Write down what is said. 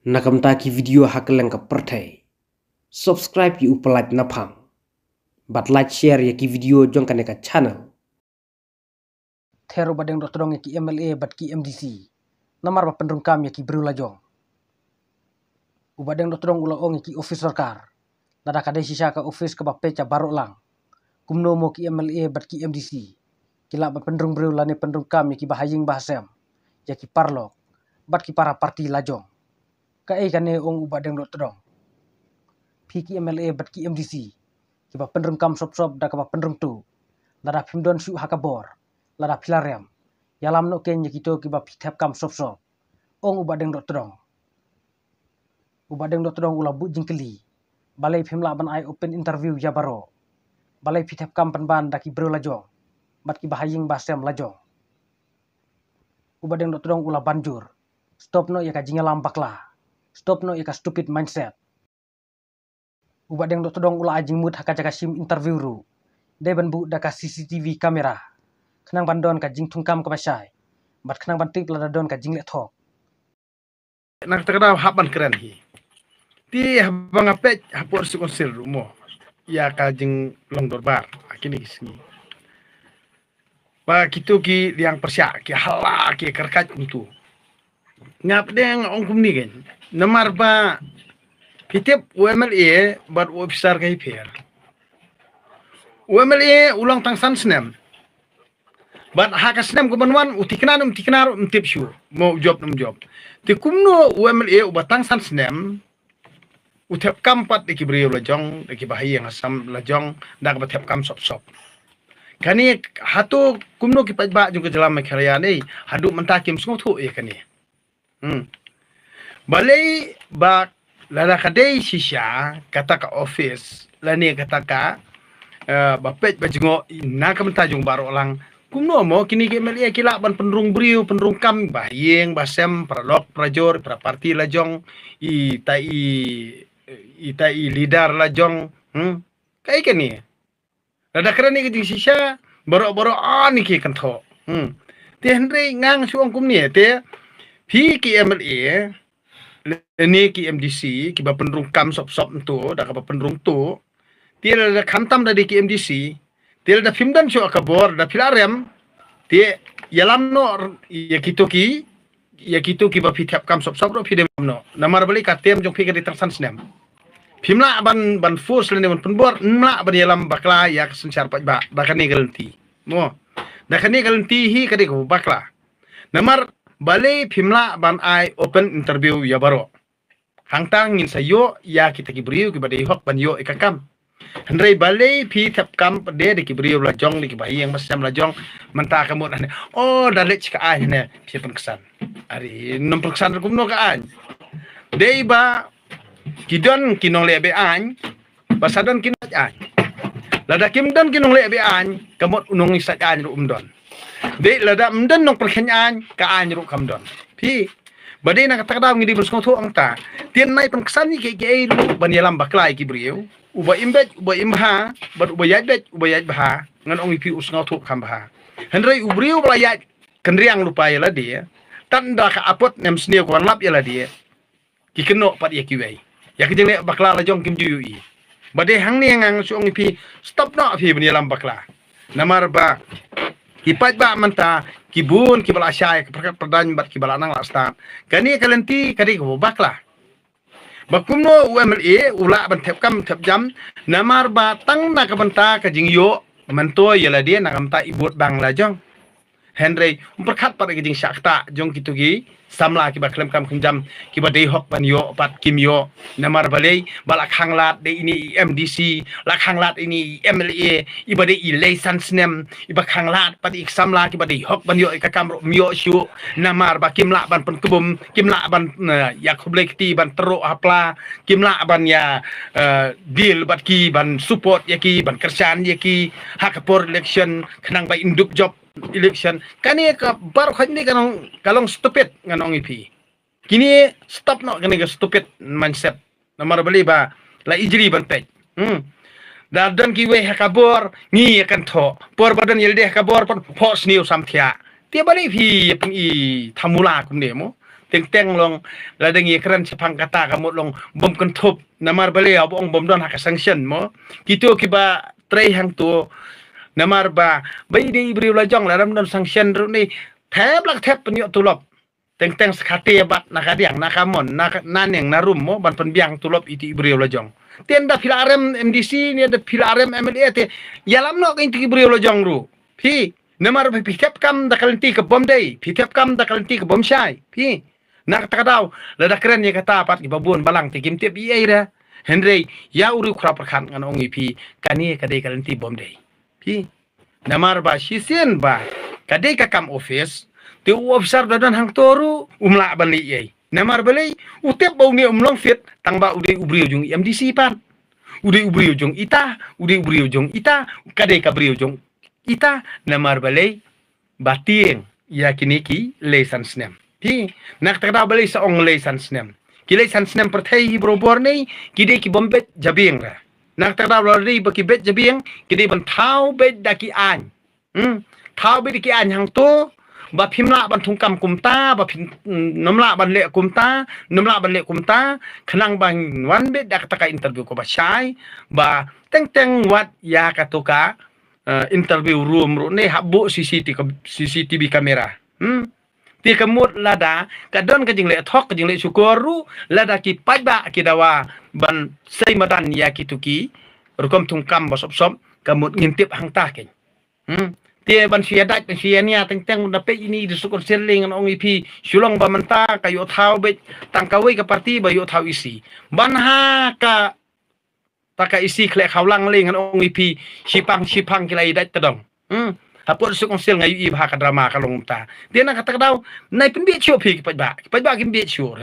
Nakam taki video hakeleng ka pertai. Subscribe ki upalat napang. But like share ya ki video jong ka channel. Thero badeng dotong ya ki MLA bat ki MDC. Namar ba pendrung kam ya ki berula jong. Ubadeng dotong ula ong ya ki office sarkar. Nada kade sisa ka office ka bapeca barok lang. Kumno mo ki MLA bat ki MDC. Kila ba pendrung berula ni pendrung kam ya ki bahaying bahasem. Ya ki parlok. Bat ki para parti lajong. Kai kane ong ubadeng dotong. Ki MLA bat ki MDC. Ki ba pendrung kam sop-sop da ka ba pendrung tu. Nada pimdon su hakabor. Lada pilarem. Yalam no ken kito ki ba pitap kam sop-sop. Ong ubadeng dotong. Ubadeng dotong ula bu jingkeli. Balai pimla ban ai open interview ya baro. Balai pitap kam penban daki bro lajong. Bat ki bahaying basem lajong. Ubadeng dotong ula banjur. Stop no ya ka jingalam bakla. Stop no ya ka stupid mindset. Ubadeng dotong ula ajing mut haka jaga sim interview ru. Deban bu daka CCTV kamera. Kenang bandon ka jing tungkam ka basai. Bat kenang bantik lada don ka jing lek thok. Nak terkena hapan keren hi. Ti habang apet hapor su konsil rumo. Ya ka jing long dorbar. Akini kisni. Ba kitu ki liang persyak ki hala ki kerkat kuntu. Ngap deng ong kumni gen. Namar ba pitip UMLA bat officer kai per. UMLA ulang tangsan senem. Bat haka senem kubanwan utiknar umtip syu. Mau job. Ti kumno UMLA ubatang san senem. Utep kampat deki beriu lajong, deki bahaya yang asam lajong, dak batep kam sop-sop. Kani hatu kumno ki pajba jung ke dalam karya ni, hadu mentakim semua tu ya kani. Balai bak lada kadai sisa kata ka office, lani kata ka bapet bajungo na kementajung baru lang. Kumno mo kini ke melia kila ban pendrung beriu pendrung kam bahayeng basem pralok prajor pra parti lajong itai leader lajong kai kani lada kerani ke sisa boro ani ke kantho te henry ngang suang kumni te pi ki MLA ni ki MDC ki ba pendrung kam sop-sop tu da ka pendrung tu te lada khantam da ki MDC te lada fimdan su akabor da pilarem te yalam no ya kito ki ba pitap kam sop-sop ro pidem no namar bali katem jong pi ka ditangsan snem Pimla ban force lene ban penbor mla ban yalam bakla ya sencar pajba bakani garanti mo dakani garanti hi kadi ko bakla namar bale pimla ban ai open interview ya baro hangtang ngin sayo ya kita ki beriu ki badai hok ban yo ikakam hendrai bale pi tap kam de ki beriu la jong ki bayi yang masam la jong menta kamu ane oh dalet ka ai ne pi kesan ari nom kesan kum no ka ai dei ba kidon kinong lebe an basadon kinaj an lada kimdon kinong lebe an kamot unong isat an ru umdon de lada umdon nong perkenyan ka an ru kamdon pi badai nak takda ngidi berskong tu angta tien nai penkesan ni ke ru banyalam baklai ki beriu uba imbet uba imha bad uba yajbet uba yajbha ngan ong ipi usngau tu kambha hendrai ubriu belayat kendriang lupa ya dia tanda ka apot nem snia kwan lap ya dia ki keno pat ya kiwei ya kijeng le bakla la jong kim jui bade hang ni ngang suong ipi stop no api bani lam bakla namar ba kipat ba manta kibun kibala syai keperkat perdan bat kibala nang la sta kani kalenti kadi ko bakla bakumno UMLA ula ban tep kam tep jam namar ba tang na ka banta ka jing yo manto yala dia na kamta ibut bang la jong Henry umperkat pada kijing syakta jong kitugi samla ki ba klem kam kunjam ki ba dei hok ban yo pat kim yo namar balai balak hanglat de ini MDC lak hanglat ini MLA iba de license nem iba hanglat pat ik samla ki ba dei hok ban yo ka kam myo syu namar ba kimla ban pen kubum kimla ban ya khoblekti ban tero hapla kimla ban ya deal bat ki ban support ya ki ban kerjaan ya ki hakapor election kenang ba induk job election kani ka bar khani kalong stupid nganong ipi kini stop no kani ka stupid mindset namar bali ba la ijri ban pej da dan ki we hakabor ngi kan tho por badan yelde hakabor pon pos new samthia ti bali phi ping i thamula kum ne mo teng long la dengi keren sepang kata kamu long bom kentup namar bale abong bom don hak sanction mo gitu kiba tray hang tu namar ba bai di beri lajong la ram don sanction ru ni thep lak thep penyo tulop teng sekate bat nakadiang nakamon naneng narum mo ban penbiang tulop iti beri lajong tienda filarem MDC ni ada filarem MLA te yalam no kain ti beri lajong ru pi namar ba pitep kam da kalanti ke bom dei pitep kam da kalanti ke bom syai pi nak takadaw lada keren ya kata pat ki babun balang ti kim tep iai ra Henry ya uru khra perkhan ngan ongi pi kani kadai kalanti bom dei pi namar ba sisen ba kadai ka kam office ti officer dadan hang toru umla bali iai namar bali utep bau ni umlong fit tang ba udai ubri ujung MDC pan udai ubri ujung ita udai ubri ujung ita kadai ka bri ujung ita namar balay batieng ya kiniki lesan snem pi nak takda balay sa ong lesan snem ki lesan snem perthai brobor nei kide ki bombet jabing ra nak takda balay baki bet jabing kide ban thau bet daki an thau bet daki an hang to ba phimla ban thungkam kumta ba phim namla ban le kumta khnang bang wan bet dak taka interview ko ba syai ba teng wat ya katoka interview room ru ne habbu CCTV kamera ti kamut lada kadon kajing le thok kajing le syukur ru lada ki pajba ki dawa ban sei madan ya kituki rukom tungkam basop kamut ngintip hang ta ken ti ban sia dat ban sia nia teng dape ini disukur seling on ipi sulong ba menta kayo thau be tangkawi ka parti ba yo thau isi ban ha ka taka isi kle khawlang ling an ong ipi sipang kilai dat tadong hapur su konsel ngayu i bha ka drama ka long ta dia na kata daw nai pin bi chu phi pajba kim bi chu